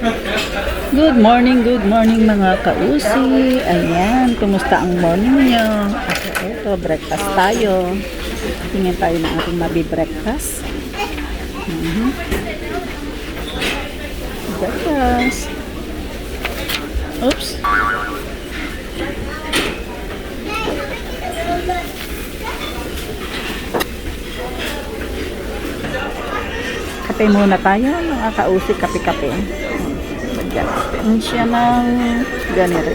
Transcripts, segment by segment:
Good morning mga kausi. Ayan, kumusta ang morning nyo? Ito, breakfast tayo. Tingnan tayo ng ating mabi-breakfast. Breakfast. Oops. Kape muna tayo, mga kausi, kape-kape. Ang siya ng ganito.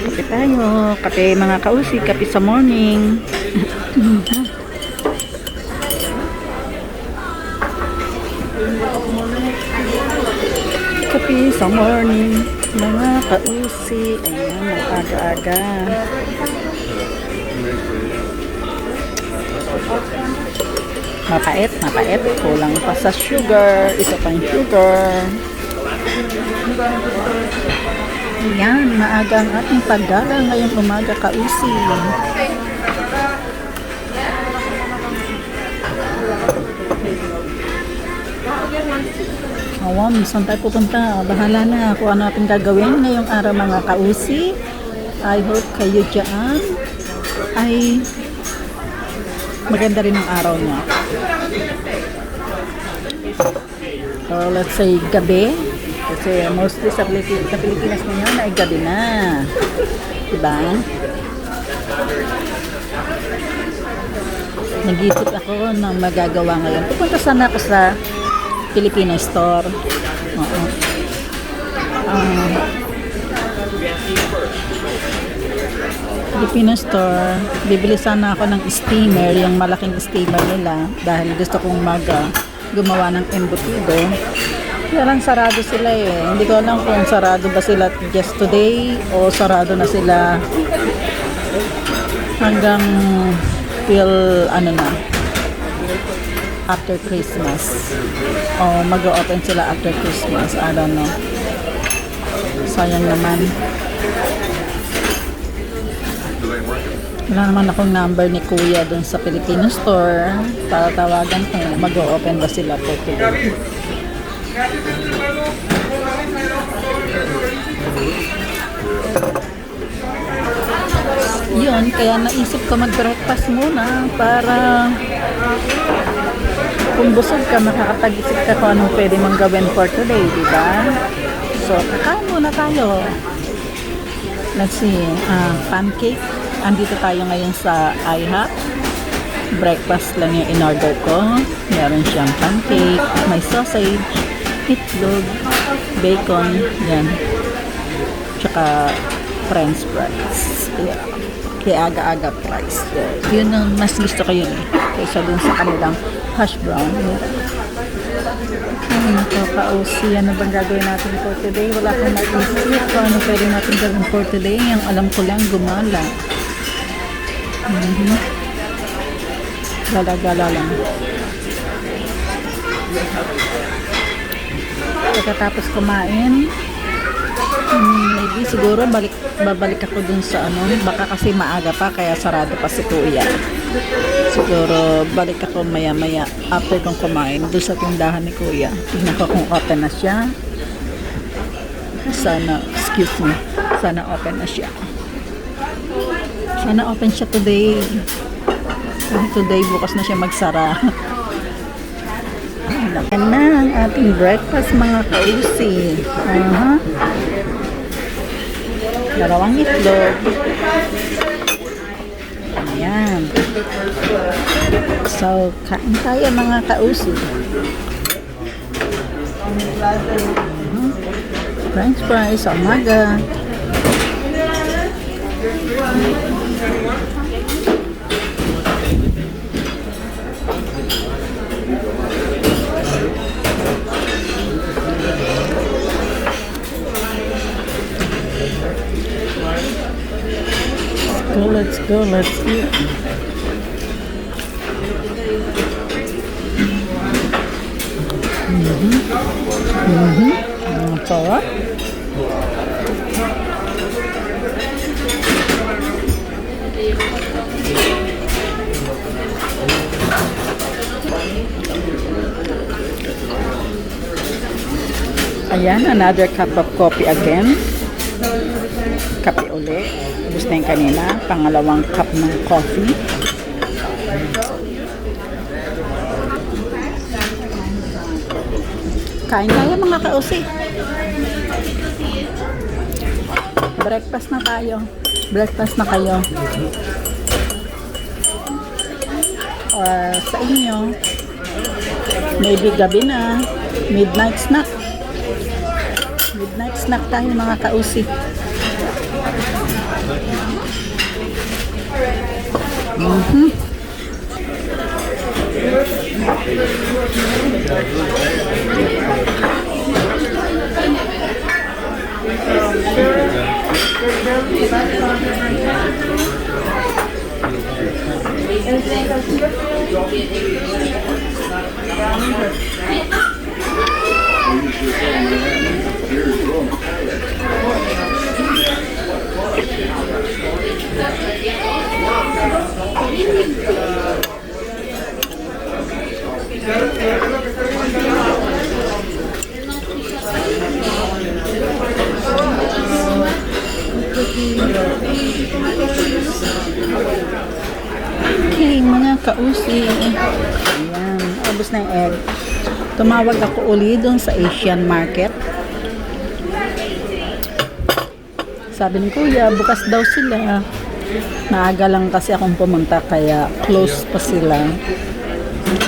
Kape tayo. Kape mga kausi. Kape sa morning. Kape sa morning. Mga kausi. Ayan, aga-aga. Mapait, mapait. Kulang pa sa sugar. Isa pang sugar. Yan, maaga ang ating paggala ngayong umaga kausi. Awam, saan tayo pupunta? Bahala na kung ano ating gagawin ngayong araw mga kausi. I hope kayo dyan ay maganda rin ang araw niya. So, let's say gabi. Kasi mostly sa Pilipinas ngayon ay gabi na. Diba? Nag-isip ako ng magagawa ngayon. Pupunta sana ako sa Filipino store. Filipino store. Bibili sana ako ng steamer, yung malaking steamer nila. Dahil gusto kong gumawa ng embutido. Kaya lang sarado sila eh. Hindi ko alam kung sarado ba sila just today o sarado na sila hanggang till after Christmas. O mag-open sila after Christmas. I don't know. Sayang naman. Wala naman akong number ni Kuya dun sa Filipino store. Tatawagan kung mag-open ba sila for today. Yun, kaya naisip ko mag-breakfast muna para kung busog ka, makakapag-isip ka kung anong pwede mong gawin for today, diba? So, kakain muna tayo. Let's see, pancake. Andito tayo ngayon sa IHOP. Breakfast lang yung in-order ko. Meron siyang pancake, may sausage, itlog, bacon, yan. Tsaka french fries. Yeah. Kaya aga-aga fries. Yun ang mas gusto ko yun eh. Kaysa dun sa kanilang hash brown. Ito, kausi. Ano bang gagawin natin for today? Wala akong naisip kung ano pwede natin gawin for today. Yung alam ko lang, gumala. Gala-gala lang. Pagkatapos kumain, maybe siguro babalik ako dun sa baka kasi maaga pa kaya sarado pa si Kuya. Siguro balik ako maya-maya after kong kumain dun sa tindahan ni Kuya. Tignan ko kung open na siya. Sana open na siya. Sana open siya today. Today, bukas na siya magsara. Yan na ang ating breakfast mga kausi. Dalawang itlog. Ayan. So, kain tayo mga kausi. French fries sa umaga. Let's go, let's eat. Sarap. Ayan, another cup of coffee again. Kape uli. Ubus na yung kanina. Pangalawang cup ng coffee. Kain tayo mga kausi. Breakfast na tayo. Breakfast na kayo. Or sa inyo, maybe gabi na. Midnight snack. Midnight snack tayo mga kausi. Okay, mga kausi. Ayan, ubos na yung egg. Tumawag ako uli doon sa Asian market. Sabi ni Kuya, bukas daw sila. Maaga lang kasi akong pumunta kaya close pa sila.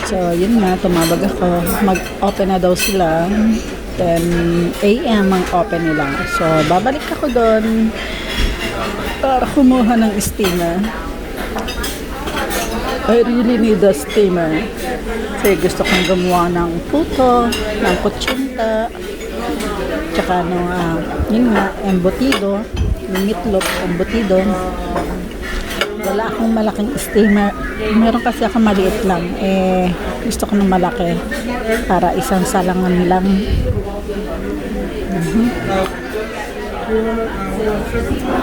So, yun nga, tumawag ako. Mag-open na daw sila. 10 a.m. ang open nila. So, babalik ako doon para kumuha ng steamer. I really need a steamer. Kasi gusto kong gumawa ng puto, ng kutsinta, tsaka yun nga, embutido, yung meatloaf, embutido. Wala akong malaking steamer. Meron kasi ako maliit lang. Gusto ko ng malaki para isang salangan lang.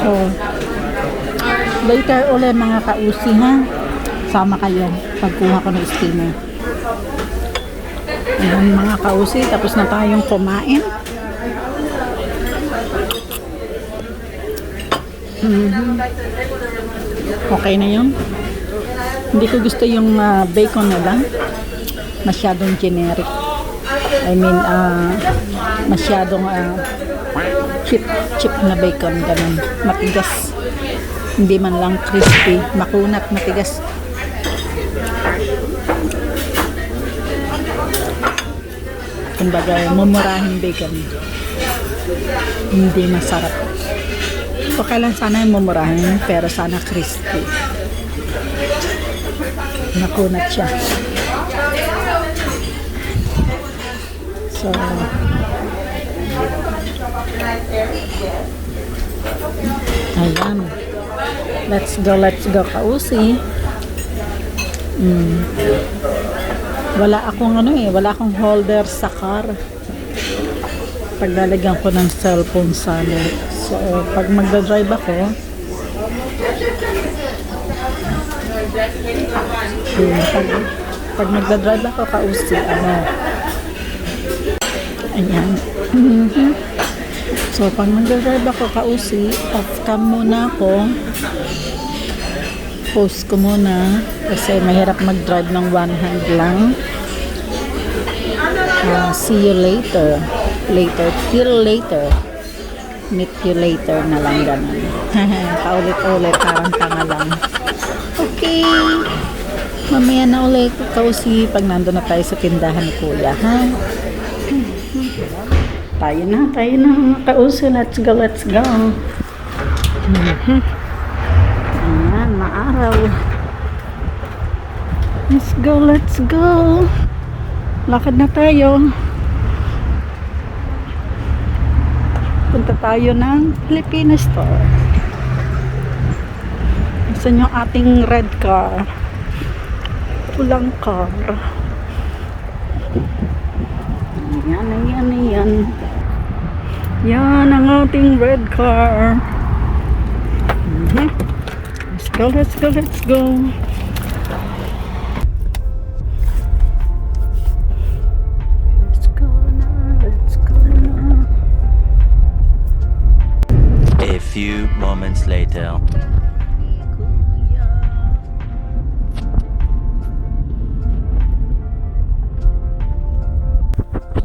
So, later ulit mga kausi ha. Sama kayo pagkuha ko ng steamer. Ayan mga kausi, tapos na tayong kumain. Okay na yun. Hindi ko gusto yung bacon na lang. Masyadong generic. I mean, masyadong chip na bacon. Ganun. Matigas. Hindi man lang crispy. Makunat, matigas. Kumbaga, mumurahing bacon. Hindi masarap. Okay lang sana yung mumurahin, pero sana crispy. Nakunat siya. So, ayan. Let's go kausi. Wala akong wala akong holder sa car. Paglalagyan ko ng cellphone sana. So, pag magdadrive ako, pag magdadrive ako kausi, ayan. So, pag magdadrive ako kausi, off cam muna ako. Post ko muna kasi mahirap mag-drive ng one hand lang. See you later. Till later. Meet you later na lang ganun. Paulit-ulit, parang tanga lang. Okay. Mamaya na ulit kausi pag nandun na tayo sa tindahan ni Kuya, ha? Tayo na mga kausi. Let's go. Ayan, maaraw. Let's go. Lakad na tayo. Punta tayo ng Filipino store. Saan yung ating red car? Pulang car. Ayan. Yan ang ating red car. Let's go. Let's go na. moments later. Kuya.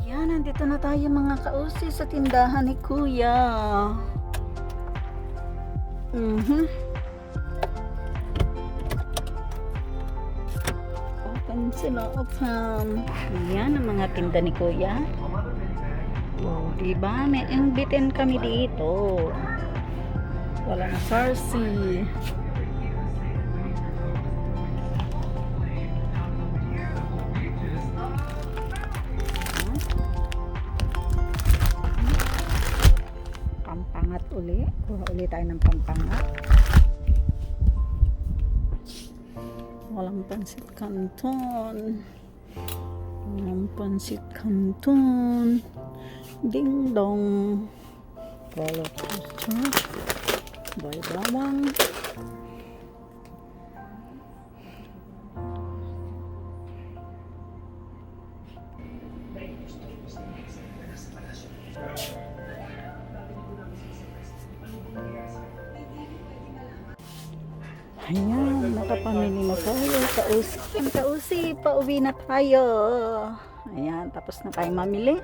Ayan, nandito na tayo mga kausi sa tindahan ni Kuya. Open sila, open. Ayan ang mga tinda ni Kuya. Oh, diba? May imbitin kami dito. Walang farsi. Pampangat uli. Kuha uli tayo ng pampangat. Walang pansit canton. Walang pansit canton. Ding dong. Roller coaster. Boy bawang. Ayan, nakapamili na tayo. Kausi, pauwi na tayo. Ayan, tapos na tayo mamili.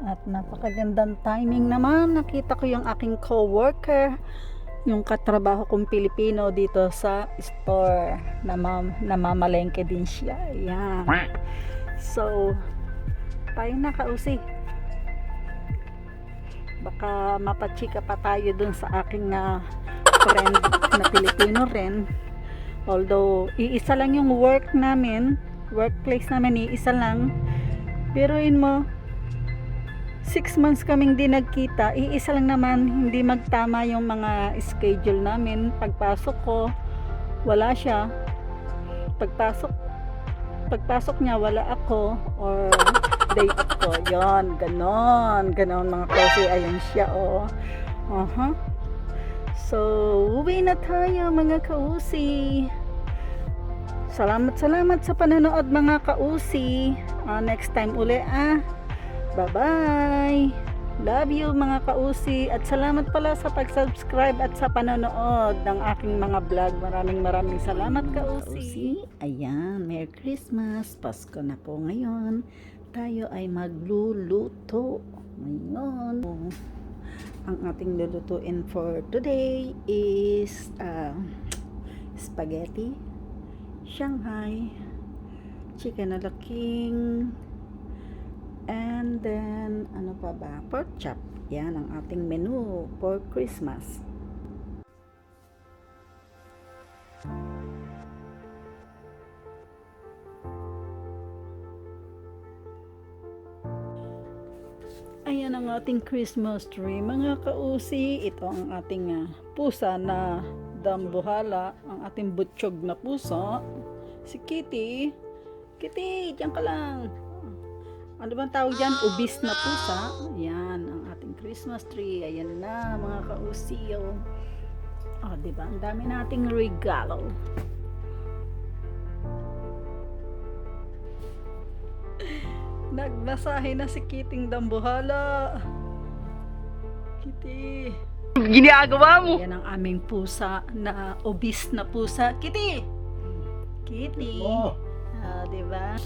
At napakagandang timing naman. Nakita ko yung aking co-worker, yung katrabaho kong Pilipino dito sa store. Namamalengke din siya. Ayan. So, tayo na kausi. Baka mapachika pa tayo dun sa aking friend na Pilipino rin. Although, iisa lang yung workplace namin, iisa lang. Biruin mo, 6 months kaming di nagkita, iisa lang naman, hindi magtama yung mga schedule namin. Pagpasok ko, wala siya. Pagpasok niya, wala ako. Or day off ko. Yon, ganon mga kasi. Ayan siya, oh. So, uwi na tayo mga kausi. Salamat sa panonood mga kausi. Next time uli, bye-bye. Love you mga kausi. At salamat pala sa pag-subscribe at sa panonood ng aking mga vlog. Maraming salamat kausi. Ayan, Merry Christmas. Pasko na po ngayon. Tayo ay magluluto. Ngayon, ang ating lulutuin for today is spaghetti, Shanghai, chicken ala king, and then ano pa ba? Pork chop. Yan ang ating menu for Christmas. Ayan ang ating Christmas tree mga kausi. Ito ang ating pusa na dambuhala, ang ating butchog na pusa, si Kitty. Kitty, diyan ka lang. Ano bang tawag dyan? Ubis na pusa. Ayan ang ating Christmas tree. Ayan na mga kausi. Diba? Ang dami nating regalo. Nagmasahe na si Kiting dambuhala. Kitty, ginagawa mo? Yan ang aming pusa na obese na pusa. Kitty! Kitty! Diba?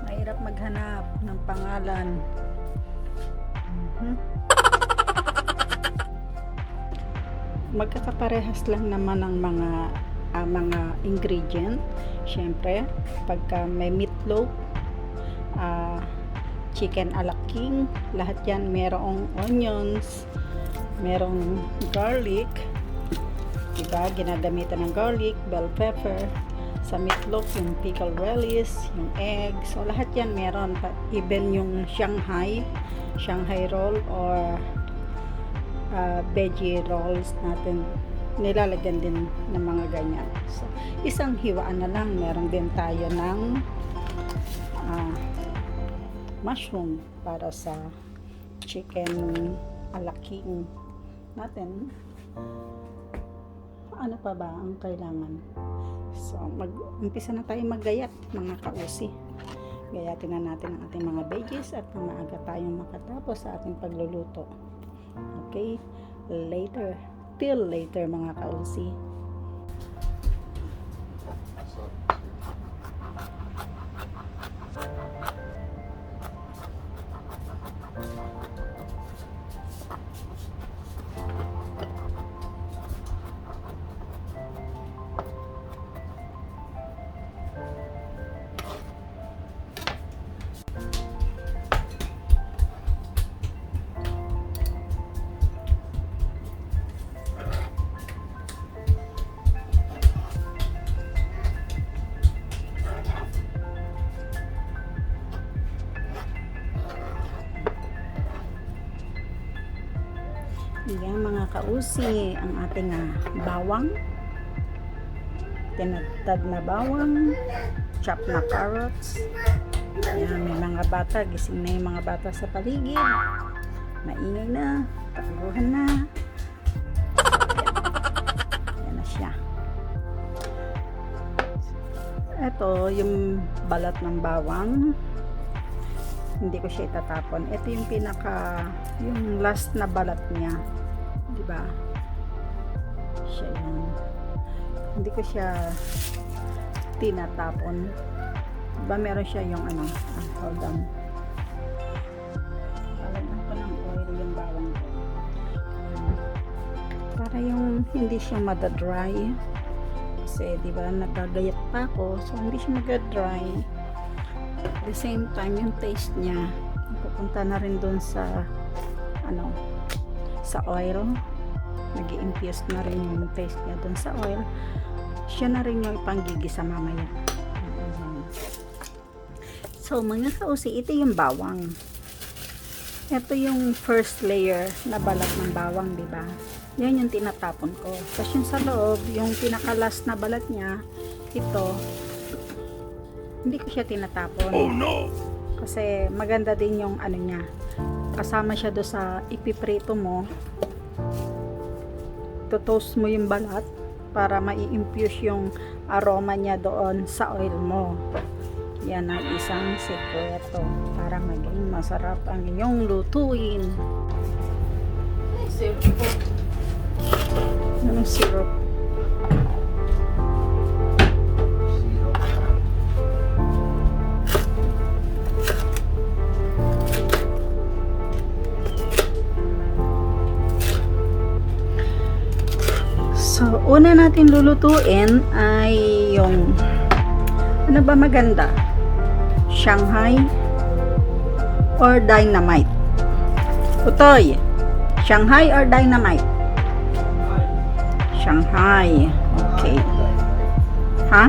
Mahirap maghanap ng pangalan. Magkakaparehas lang naman ang mga ingredient. Syempre, pagka may meatloaf, chicken ala king, lahat yan merong onions, merong garlic, diba? Ginagamitan ng garlic, bell pepper. Sa meatloaf, yung pickled relish, yung egg. So, lahat yan meron. Even yung Shanghai roll or veggie rolls natin, nilalagyan din ng mga ganyan. So, isang hiwaan na lang. Meron din tayo ng mushroom para sa chicken ala king natin. Ano pa ba ang kailangan? So, umpisa na tayo maggayat, mga kausi. Gayatin na natin ang ating mga veggies at maaga tayong makatapos sa ating pagluluto. Okay? Later. Till later, mga kausi. Yan mga kausi, ang ating bawang, tinatad na bawang, chop na carrots. Yan, may mga bata, gising na yung mga bata sa paligid, maingay na, takbuhan na. Yan na siya. Ito yung balat ng bawang, hindi ko siya itatapon. Ito yung yung last na balat niya, di ba? Siya yun. Hindi ko siya tinatapon. Diba meron siya yung hold on. Palagyan ko ng oil yung bawang ko. Para yung hindi siya madadry. Kasi di ba nagagayat pa ako, so hindi siya mag-dry. At the same time, yung taste niya pupunta na rin doon sa sa oil. Nag-i-infuse na rin yung taste niya doon sa oil. Siya na rin yung ipanggigisa mamaya. So mga kausi, ito yung bawang. Ito yung first layer na balat ng bawang, di ba? Yan yung tinatapon ko. Tapos yung sa loob, yung pinaka-last na balat niya, ito, hindi ko siya tinatapon. Oh no! Kasi maganda din yung niya. Kasama siya do sa ipiprito mo. Totoast mo yung balat para mai-infuse yung aroma niya doon sa oil mo. Yan ang isang sekreto para maging masarap ang iyong lutuin. Anong syrup? So, una natin lulutuin ay yung ano ba maganda? Shanghai or dynamite? Utoy, Shanghai or dynamite? Shanghai. Okay. Ha?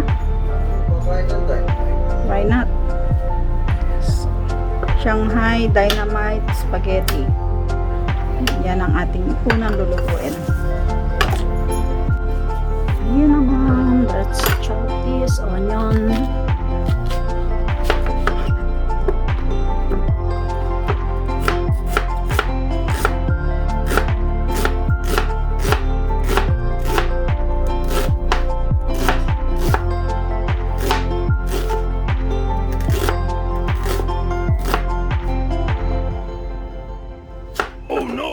Why not? Shanghai dynamite spaghetti. Yan ang ating unang lulutuin. Ayan naman, let's chop this onion. Oh no!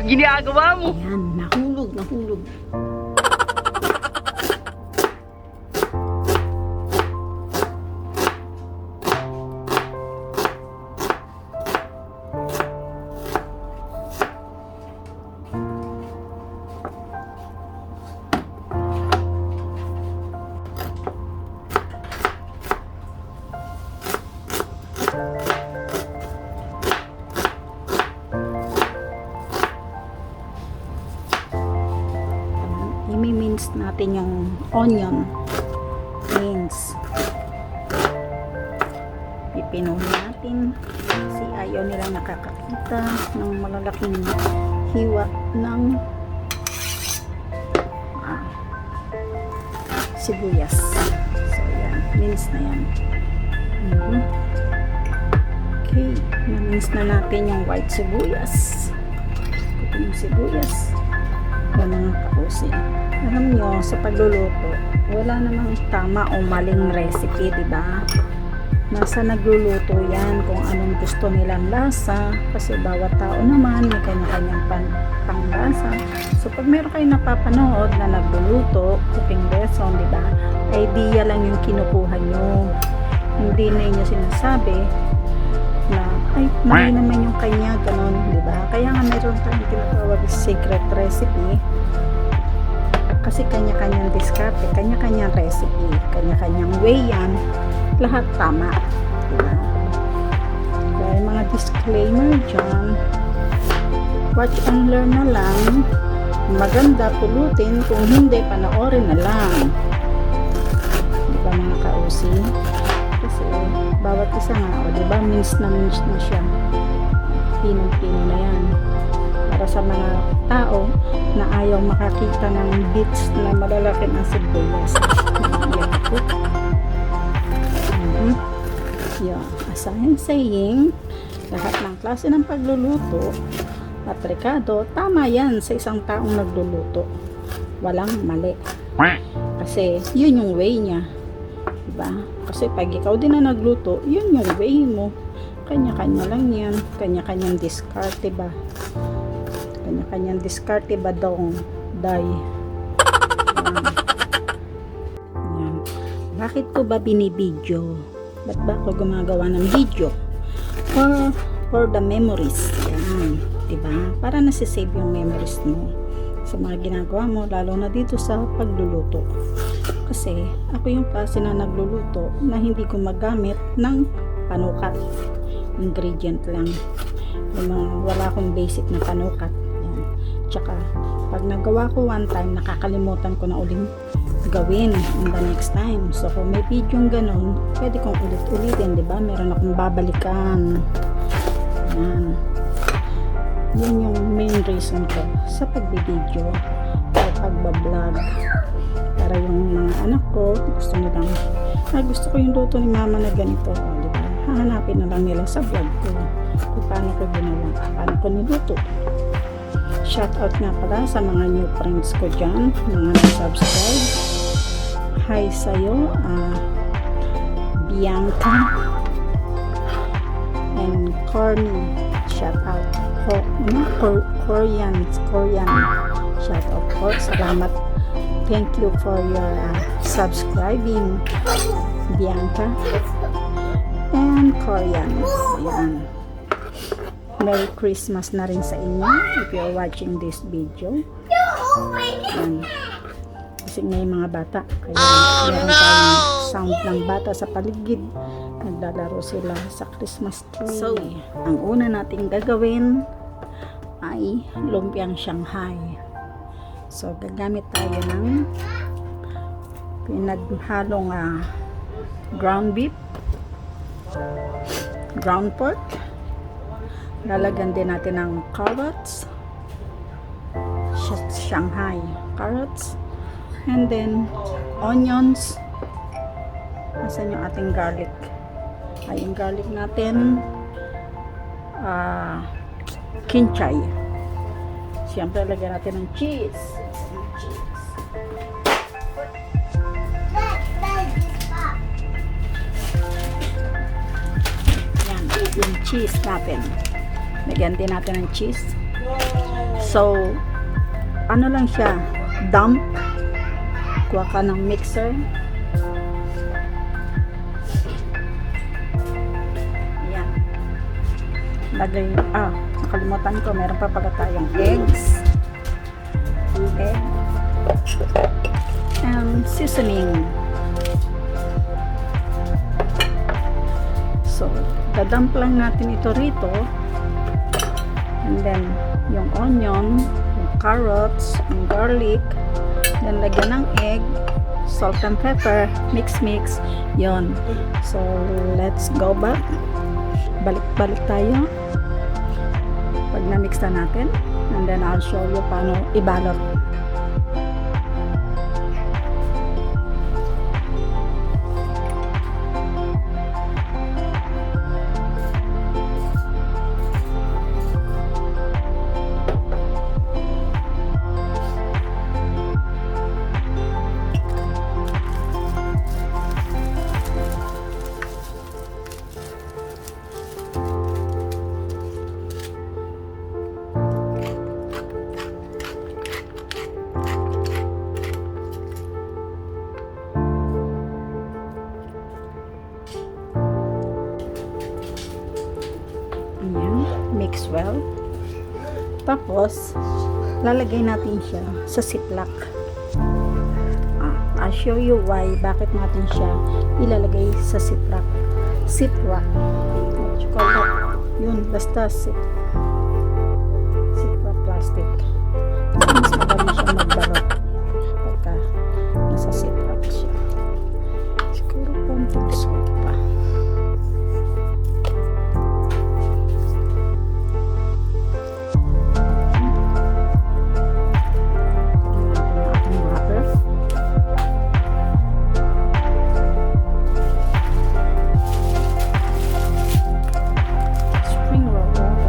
Ginagawa mo! Ayan, nahulog. I-mince natin yung onion. Mince. Pipinuhin natin kasi ayaw nilang nakakakita ng malalaking hiwa ng sibuyas. So yan, mince na yan. Okay, na-mince na natin yung white sibuyas. Ito yung sibuyas. Yan mga ka-OC. Alam nyo, sa pagluluto, wala namang tama o maling recipe, di ba? Nasa nagluluto yan kung anong gusto nilang lasa, kasi bawat tao naman may kanya-kanyang panglasa. So pag meron kayo napapanood na nagluluto, cooking lesson, di ba? Idea lang yung kinukuha nyo. Hindi na inyo sinasabi na ay, mali naman yung kanya, ganun, di ba? Kaya nga meron tayong tinatawag secret recipe, kasi kanya-kanyang diskarte, kanya-kanyang recipe, kanya-kanyang way yan, lahat tama, di ba? Kaya yung mga disclaimer dyan, watch and learn na lang, maganda pulutin, kung hindi, panoorin na lang, di ba mga ka-OC? Kasi bawat isa nga, o diba, mince na siya, pinong-pino na yan, para sa mga tao na ayaw makakita ng bits na malalaki ng sibuyas. Yan po. Yan, as I'm saying, lahat ng klase ng pagluluto at rekado, tama yan sa isang taong nagluluto, walang mali, kasi yun yung way niya, diba? Kasi pag ikaw din na nagluto, yun yung way mo. Kanya-kanya lang yan. Kanya-kanyang diskarte ba? Kanya-kanyang diskarte ba dong? Day. Yan. Bakit ko ba binibidyo? Ba't ba ako gumagawa ng video? For the memories. Yan. Diba? Para nasisave yung memories mo sa mga ginagawa mo, lalo na dito sa pagluluto. Kasi ako yung klase na nagluluto na hindi ko magamit ng panukat, ingredient lang, yung mga wala akong basic na panukat. Yan. Tsaka pag nagawa ko one time, nakakalimutan ko na uling gawin in the next time. So kung may video ganun, pwede kong ulit-ulitin, diba? Meron akong babalikan. Yan. Yun yung main reason ko sa pagbibideo o pagbablog, para yung mga anak ko gusto nilang, gusto ko yung luto ni mama na ganito, diba? Hahanapin na lang nila sa vlog ko kung paano ko ginawa, paano ko niluto. Shout out nga pala sa mga new friends ko dyan, mga subscribe. Hi sa'yo, Bianca and Corny. Shout out Korean. Shout out po. Salamat. Thank you for your subscribing, Bianca and Korean. Ayan. Merry Christmas na rin sa inyo if you're watching this video. Ayan. Kasi may mga bata, kaya meron tayong sound ng bata sa paligid. Naglalaro sila sa Christmas tree. So, ang una nating gagawin ay lumpiang Shanghai. So, gagamit tayo ng pinaghalong ground beef, ground pork. Lalagyan din natin ng carrots, Shanghai carrots, and then onions. Asan yung ating garlic? Ay, yung garlic natin, kinchay. Siyempre, lagyan natin ng cheese. Yan, yung cheese natin. Lagyan din natin ng cheese. So, ano lang siya, dump. Kuha ka ng mixer. Lagay, nakalimutan ko, meron pa pala tayong eggs, egg, and seasoning. So, dadump lang natin ito rito, and then yung onion, yung carrots, yung garlic, then lagyan ng egg, salt and pepper, mix, yon. So, let's go back. Balik tayo pag na-mix na natin, and then I'll show you paano ibalot. Tapos, lalagay natin siya sa ziplock. I'll show you why, bakit natin siya ilalagay sa ziplock. Ziplock. What you call that? Yun, basta ziplock plastic. Mas madali siya magbalot pagka nasa ziplock siya. Siguro konting salt pa. Spring roll water.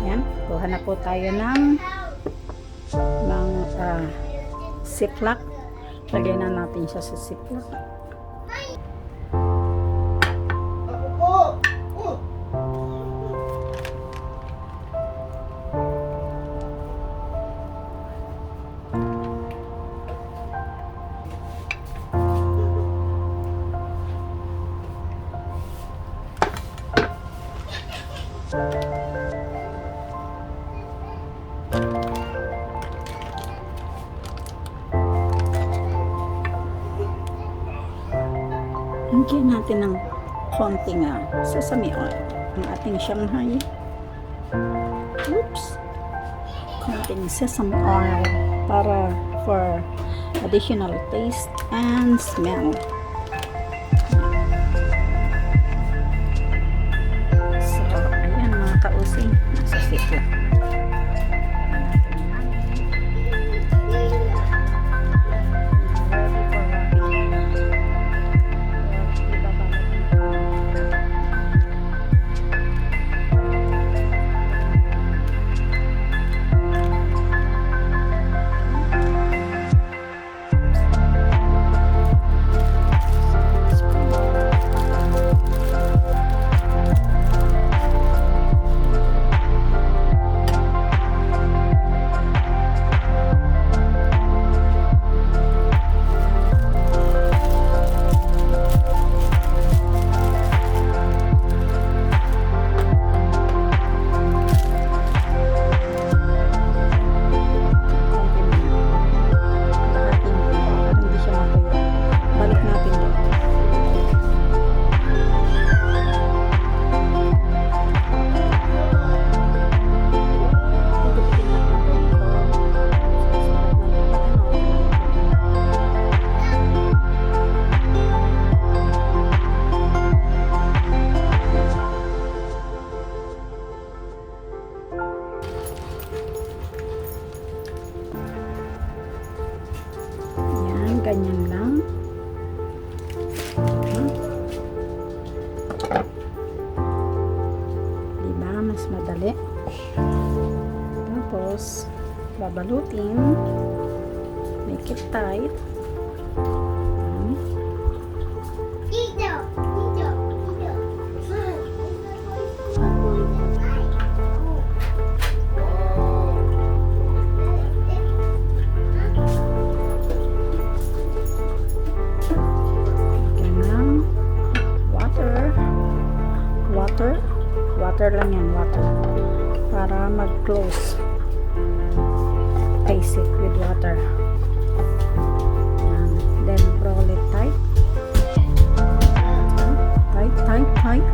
Yan, kuha na po tayo ng ziplock. Lagyan na natin siya sa ziplock. Lagyan natin ng konting sesame oil ang ating Shanghai. Oops! Konting sesame oil para for additional taste and smell. So, ayan mga kausing, nasa ziplock. Ganyan lang. Diba? Mas madali. Tapos, babalutin. Make it tight. Water lang yan, water. Para mag-close. Basic with water. Yan. Then roll it tight. Tight, tight, tight.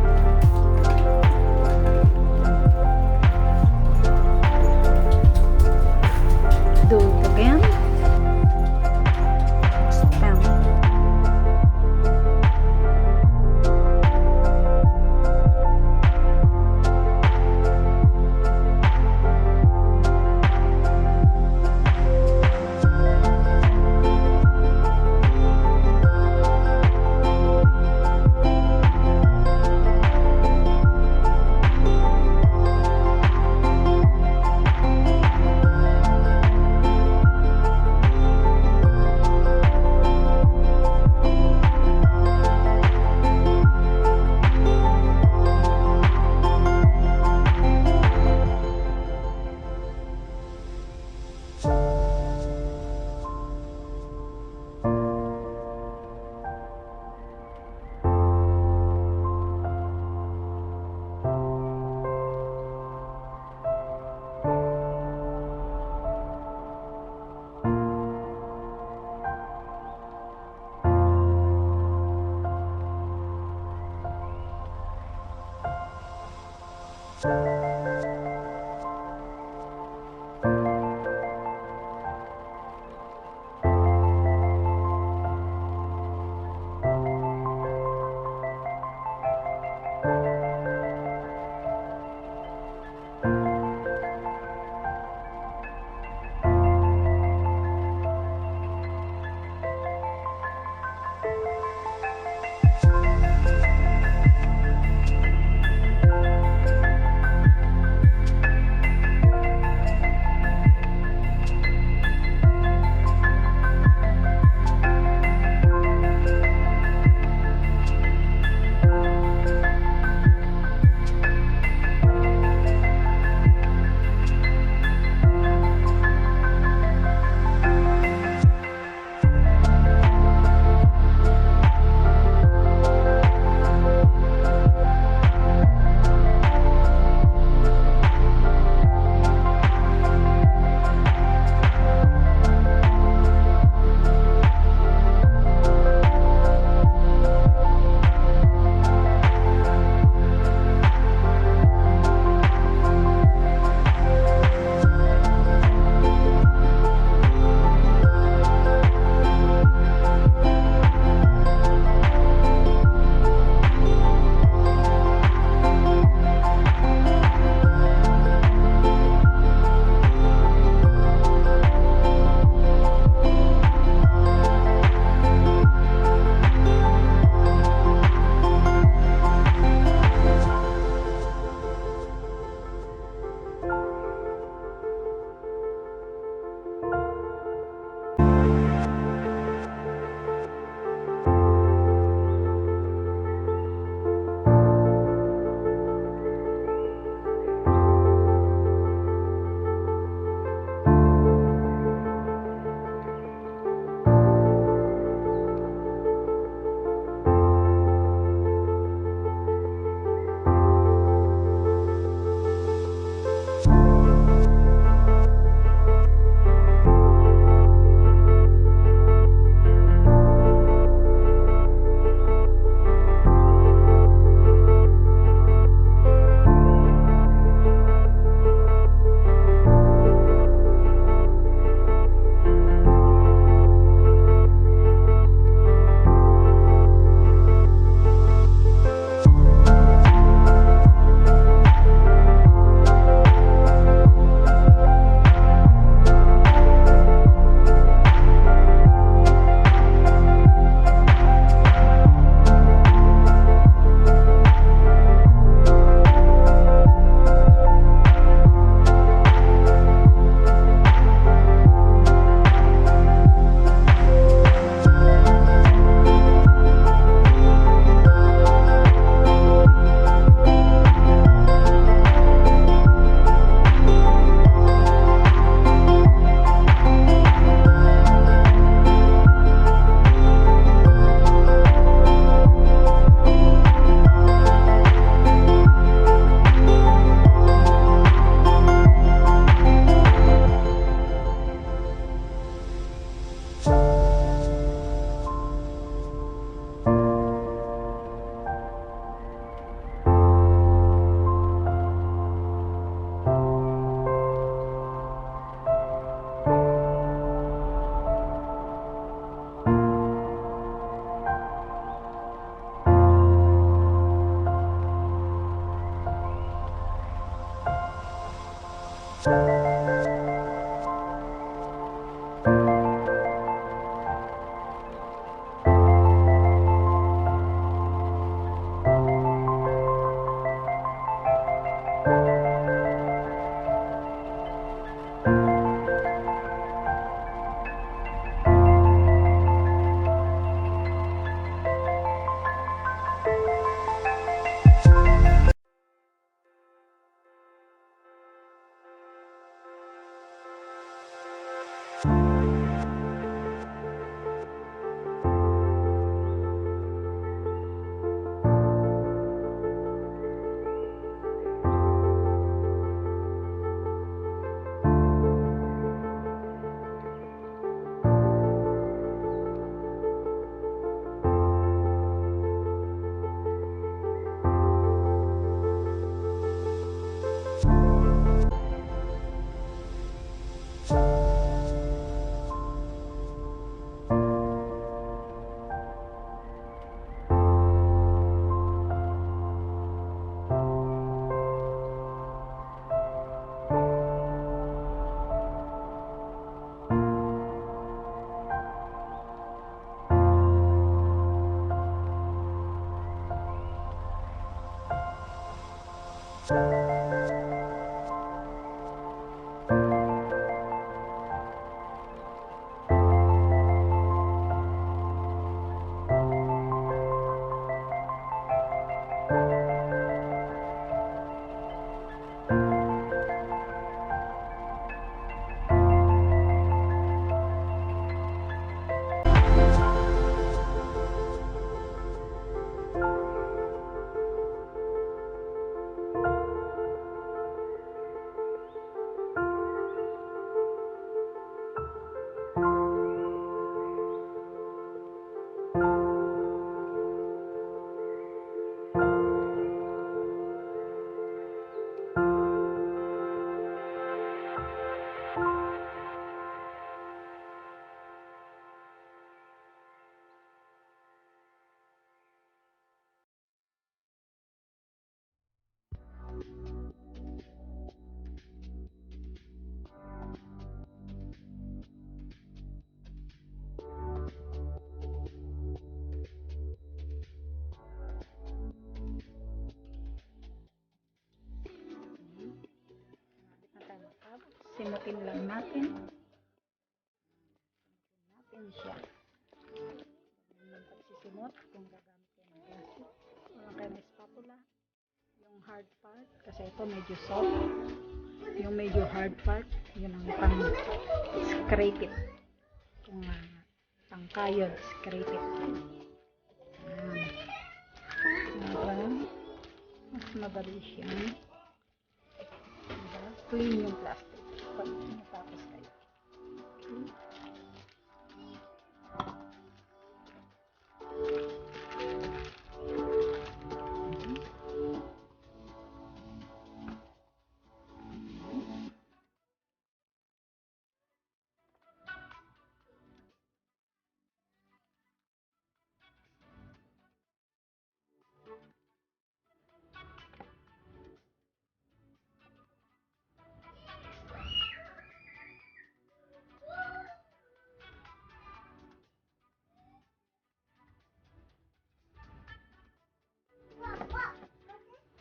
Do it again. Spam. Simutin lang natin. Siya. Yung pagsisimot, kung gagamit kayo ng plastic, walang kayo may spatula. Yung hard part, kasi ito medyo soft. Yung medyo hard part, yun ang pang-scrape it. Kung pang-kayod, scrape it. Para mas madali siya. Diba? Clean yung plastic. Pag natapos kayo. Okay.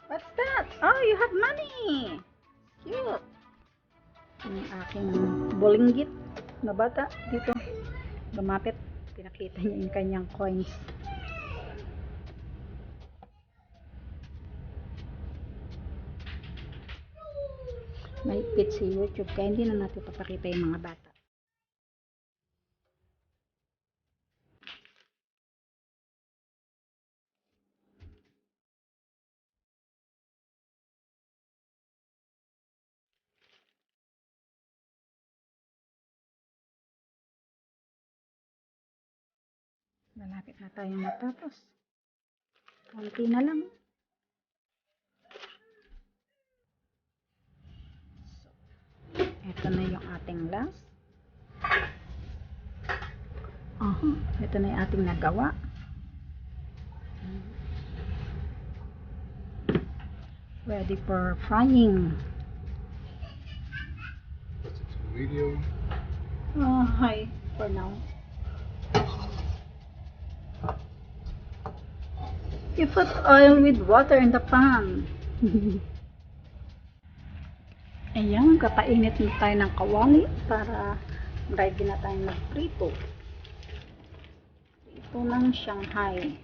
What's that? Oh, you have money! Cute! Ang aking bulinggit na bata dito. Lumapit. Pinakita niya yung kanyang coins. Mahigpit si YouTube kaya hindi na natin papakita yung mga bata. Malapit na tayong matapos. Konti na lang. Ito na yung ating last. Ito na yung ating nagawa. Ready for frying. Video. Hi for now. You put oil with water in the pan. Ayan, kapainit na tayo ng kawali para ready na tayo magprito. Ito ng Shanghai.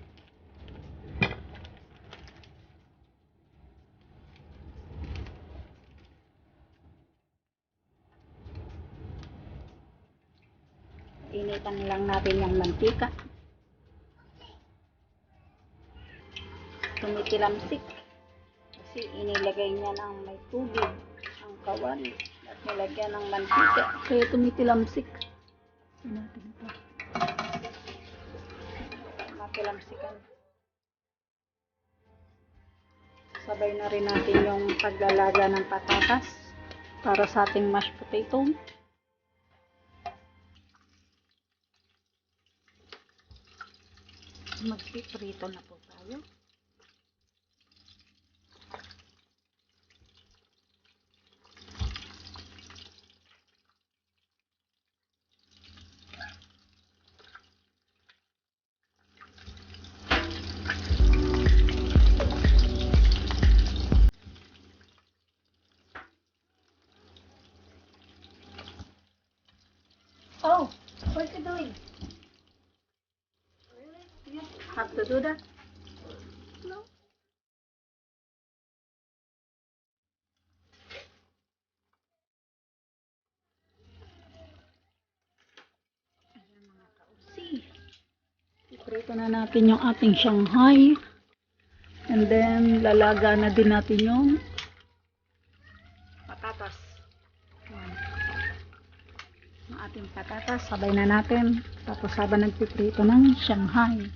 Initan lang natin yung mantika. Tumitilamsik. Kasi inilagay niya ng may tubig ang kawali at nilagyan ng mantika. Kaya tumitilamsik. Kasi natin ito. Matilamsikan. Sabay na rin natin yung paglalaga ng patatas para sa ating mashed potato. Magpiprito na po tayo. you doing? Really? You have to do that? No? Ayan mga kausi. Iprito na natin yung ating Shanghai. And then, lalaga na din natin yung patatas. Ayan. Ang ating patatas, sabay na natin. Tapos habang nagpiprito ng Shanghai.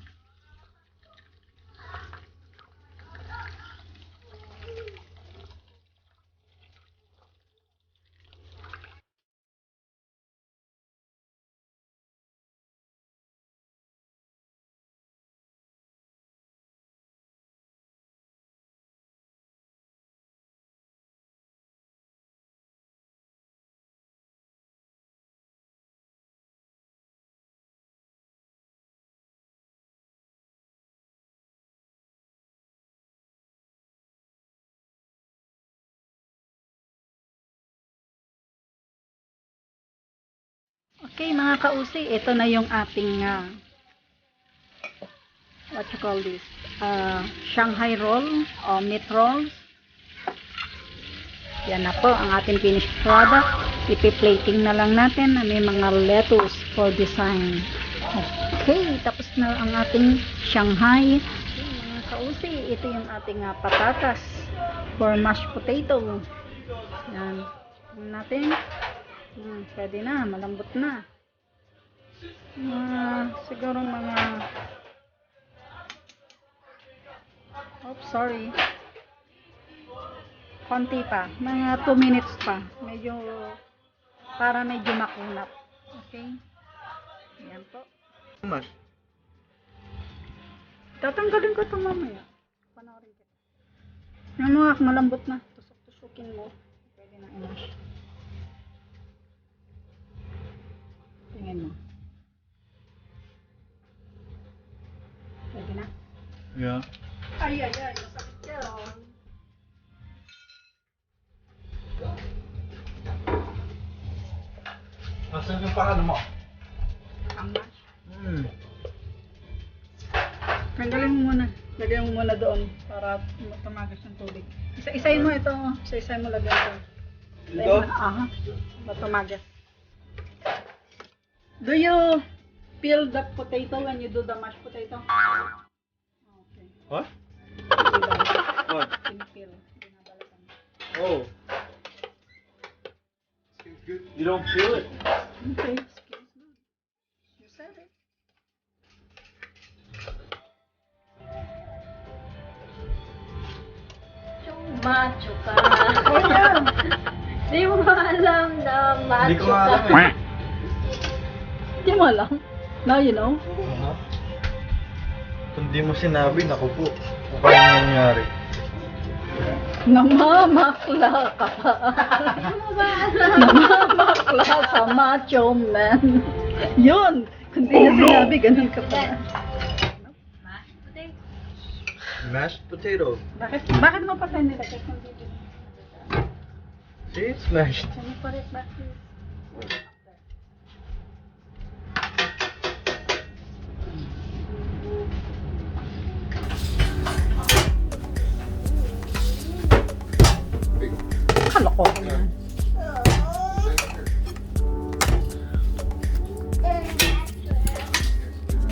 Okay mga kausi, ito na yung ating what you call this? Shanghai roll o meat rolls. Yan na po ang ating finished product. Ipi-plating na lang natin na may mga lettuce for design. Okay, tapos na ang ating Shanghai. Okay, mga kausi, ito yung ating patatas for mashed potato. Yan. Tingnan natin. Pwede na, malambot na. Siguro mga sorry. Konti pa. Mga 2 minutes pa. Para medyo makunat. Okay? Ayan po. Mas. Tatanggalin ko ito mamaya. Panoorin kita. Yan mga malambot na. Tusok-tusukin mo. Pwede na i-mash. Tingin mo. Pwede na? Yeah. Ay, masakit yan. Nasaan yung pakano mo? Ang mash. Tanggalin mo muna. Lagyan mo muna doon para tumagas ng tubig. Isa-isayin mo ito. Isa-isayin mo lagyan ito. Ito? Aha. Tumagas. Do you peel the potato when you do the mashed potato? Okay. What? What? Pinipeel. Binabalatan. Oh. You don't feel it? Okay. Skills good. You said it. Macho ka. Ayan. Di mo alam na Hindi ko macho nga ka. alam eh. Hindi mo alam. Now you know. Kung di mo sinabi, naku po. Ano kaya nangyari? Namamakla ka pa. Di mo ba alam? Namamakla sa macho man. Yun. Kung di na sinabi, ganun ka pa. Mashed potato. Bakit mo pa tayo nilagay kung dito? See, it's mashed. Can you put it back please? Kalokohan yan.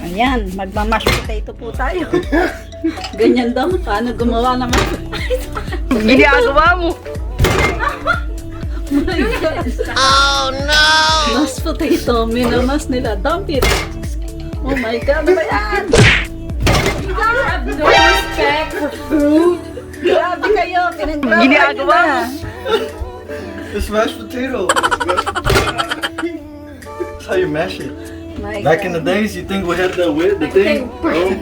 Ayan, magmamash potato po tayo. Ganyan daw, paano gumawa ng mashed potato? Ginagawa mo! My God. Oh no! Mashed potato, minamas nila. Dump it. Oh my God, ano ba yan? You have no respect for food. Grabe kayo, pinagbawa Ginagawa mo. It's mashed potato. That's how you mash it. My Back in the days, you think we had the thing? Oh.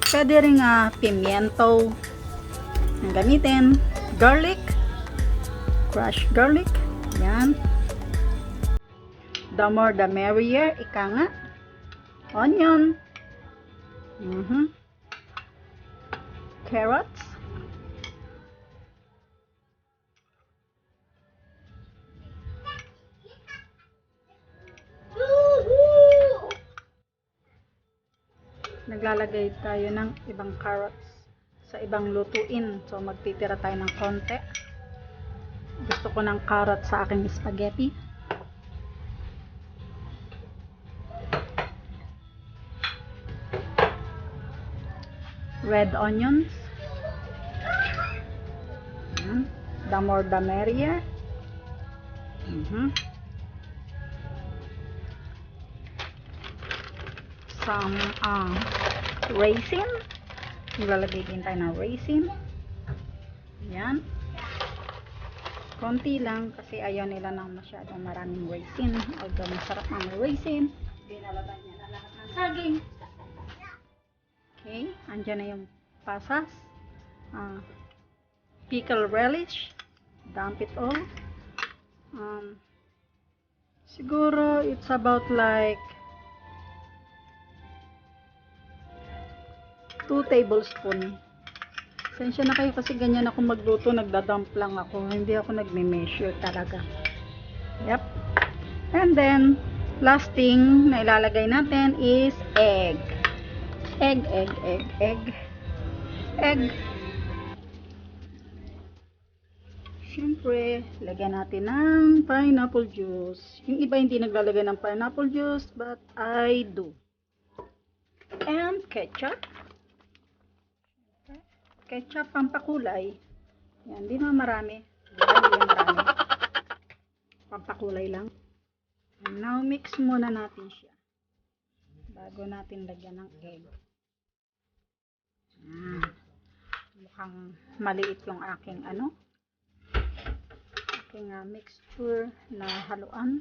Pwede rin pimiento ang gamitin. Garlic. Crushed garlic. Yan. The more the merrier. Ika nga. Onion. Carrots. Naglalagay tayo ng ibang carrots sa ibang lutuin. So, magtitira tayo ng konti. Gusto ko ng carrot sa aking spaghetti. Red onions. The more the merrier. Some raisin. Ilalagay din tayo ng raisin. Yan. Konti lang kasi ayaw nila ng masyadong maraming raisin. Although masarap ang raisin. Dinalaban niya na lahat ng saging. Okay. Andyan na yung pasas. Pickle relish. Dump it all. Siguro it's about like 2 tablespoon. Sensya na kayo kasi ganyan ako magluto, nagdadump lang ako. Hindi ako nagme-measure talaga. Yep. And then, last thing na ilalagay natin is egg. Egg. Siyempre, lagyan natin ng pineapple juice. Yung iba hindi naglalagay ng pineapple juice, but I do. And ketchup. Ketchup pampakulay. Yan, di na marami. Hindi marami. Pampakulay lang. And now, mix muna natin siya. Bago natin lagyan ng egg. Mukhang maliit yung aking aking mixture na haluan.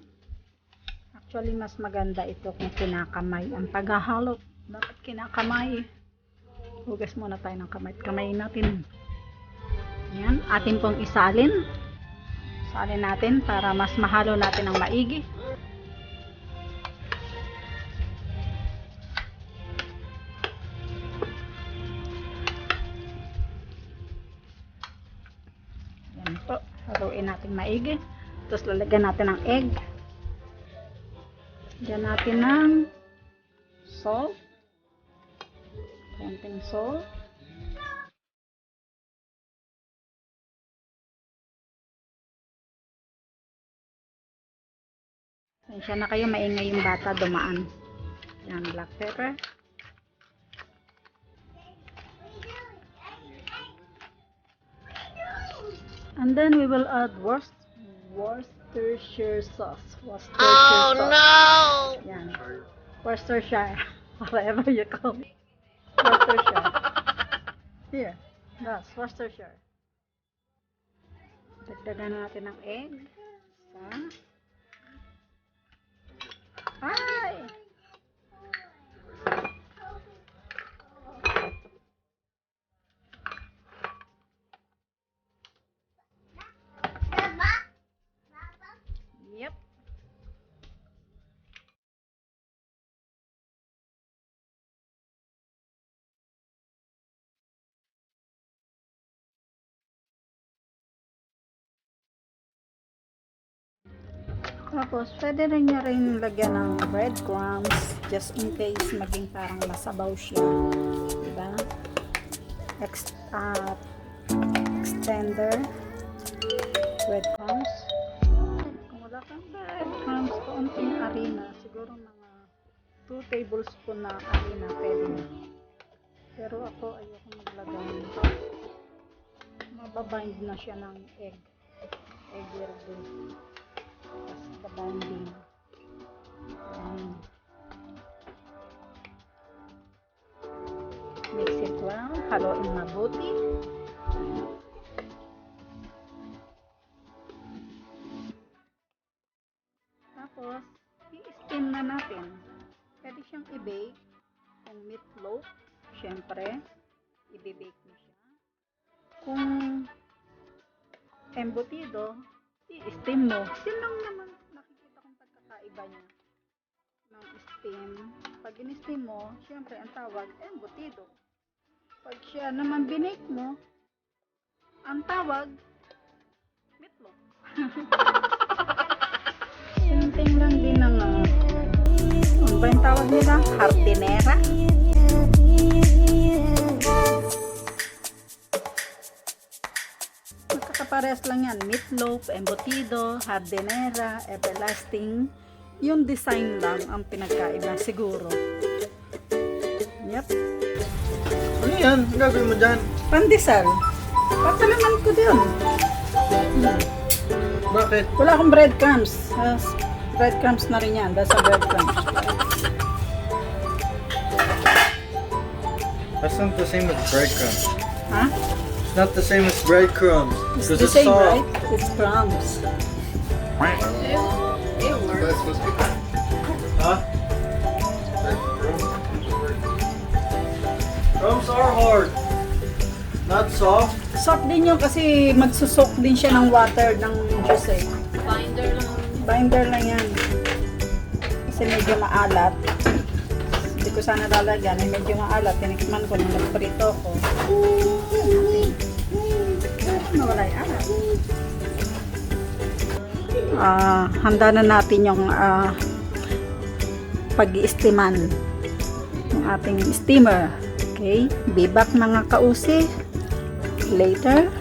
Actually, mas maganda ito kung kinakamay. Ang paghahalo, dapat kinakamay. Hugas muna tayo ng kamay. Kamayin natin. Yan. Atin pong isalin. Salin natin para mas mahalo natin ng maigi. Yan po. Haluin natin maigi. Tapos lalagyan natin ng egg. Lagyan natin ng salt. Konting salt. Sensya na kayo, maingay yung bata, dumaan. Yan, black pepper. And then we will add Worcestershire sauce. Worcestershire sauce. No! Yan. Worcestershire. Whatever you call it. Worcestershire. Here. That's Worcestershire. Dagdagan natin ng egg. Ay! Yep. Tapos, pwede rin niya rin lagyan ng breadcrumbs just in case maging parang masabaw siya. Diba? Extender breadcrumbs. Kung wala kang breadcrumbs, kaunting harina. Siguro mga 2 tablespoon na harina pwede na. Pero ako, ayoko maglagay. Mababind na siya ng egg. Egg yellow. Tapos binding. Mix it well. Haluin mabuti. Tapos, i-steam na natin. Pwede siyang i-bake kung meatloaf. syempre, i-bake mo siya. Kung embutido, i-steam mo. Yun lang naman nakikita kong pagkakaiba niya ng steam. Pag in-steam mo, syempre ang tawag embutido. Pag siya naman binake mo, ang tawag meatloaf. Same lang din ng ano ba yung tawag nila? Hardinera. Magkakaparehas lang yan. Meatloaf, embutido, hardinera, everlasting. Yung design lang ang pinagkaiba siguro. Yep. Ano yan? Ang gagawin mo dyan? Pandesal. Papalaman ko din. Bakit? Wala akong breadcrumbs. Breadcrumbs na rin yan. Dahil sa breadcrumbs. That's not the same as breadcrumbs. Ha? It's not the same as breadcrumbs. It's Because the it's same, soft. right? It's crumbs. It works. Huh? Crumbs are hard. Not soft. Soft din yun kasi magsusok din siya ng water ng juice eh. Binder lang. Binder lang yan. Kasi medyo maalat. Hindi ko sana lalagyan. Eh, medyo maalat. Tinikman ko nung nagprito ko. Nawala yung alat. Handa na natin yung pag-i-steaman ng ating steamer. Okay? Be back mga kausi. Later.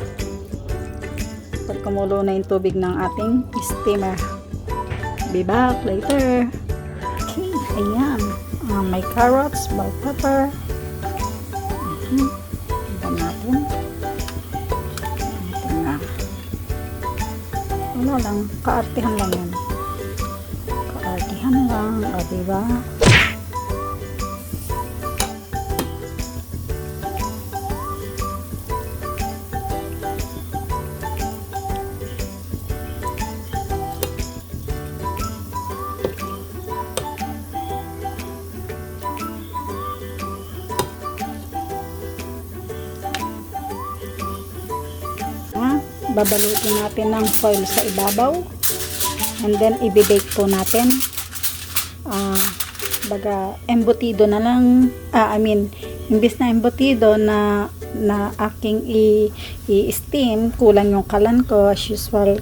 Pag kumulo na yung tubig ng ating steamer. Be back later. Okay, ayan. May carrots, bell pepper. Iba natin. Ito na. Wala lang. Kaartihan lang yan. Kaartihan lang. O, diba? Babalutin natin ng foil sa ibabaw and then i-bake po natin. Baga embutido na lang, imbis na embutido na aking i-steam, kulang yung kalan ko as usual.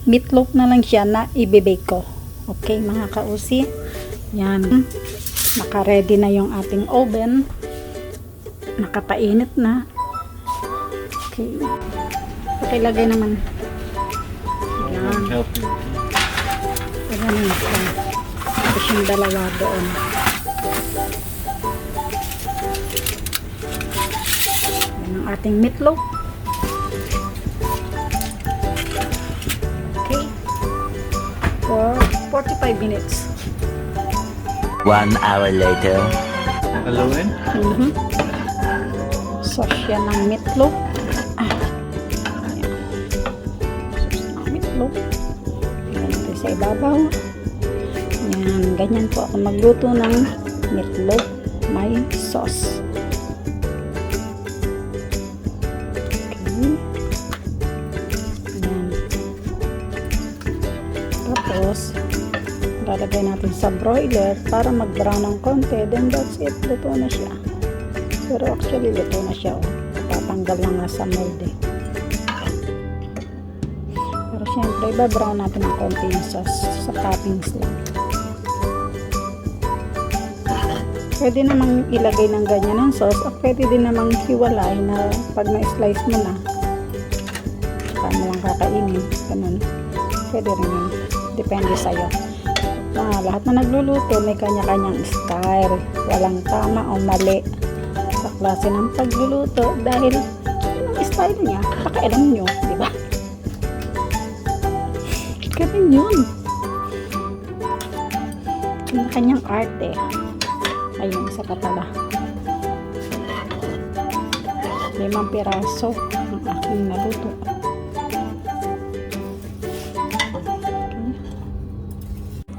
Meatloaf na lang siya na i-bake ko. Okay mga kausi, yan, naka-ready na yung ating oven, nakapainit na. Okay. Pakilagay naman. Yan. Help you. Ayan na ito. Tapos yung dalawa doon. Yan ang ating meatloaf. Okay. For 45 minutes. 1 hour later. Haluin? Sauce yan ng meatloaf. Ganito sa ibabaw. Yan, ganyan po ako magluto ng meatloaf may sauce. Okay. Yan. Tapos lalagay natin sa broiler para mag-brown ng konti, then that's it, luto na siya. Pero actually luto na siya, tatanggal lang nga sa mold eh. Pero syempre, iba-brown natin ang konti yung sauce sa toppings lang. Pwede namang ilagay ng ganyan ng sauce at pwede din namang hiwalay na pag na-slice mo na saka mo lang kakainin, ganun. Pwede rin yun, depende sa'yo. Lahat na nagluluto may kanya-kanyang style, walang tama o mali sa klase ng pagluluto dahil yun ang style niya, pakailan nyo, di ba? Ganun yun. Yung kanyang arte. Ayun, isa pa pala. 5 piraso ang aking naluto.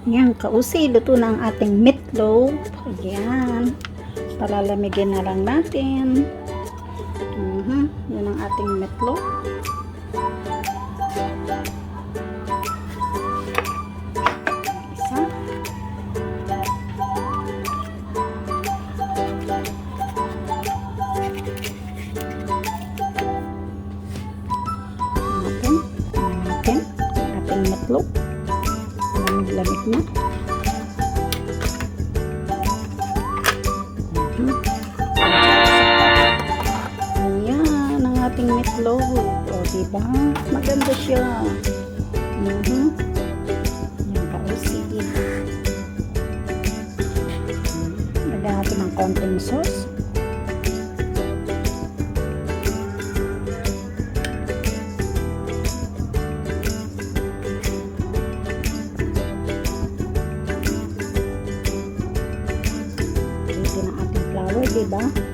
Ayan, kausi, luto na ang ating meatloaf. Ayan. Palalamigin na lang natin. Yan ang ating meatloaf. Isa. Natin ang ating meatloaf. Lamig-lamig na. Ayan ang ating meatloaf. O, diba? Maganda siya. Ayan, kausig. Lagyan natin ng konting sauce. Ito na ating flour, diba?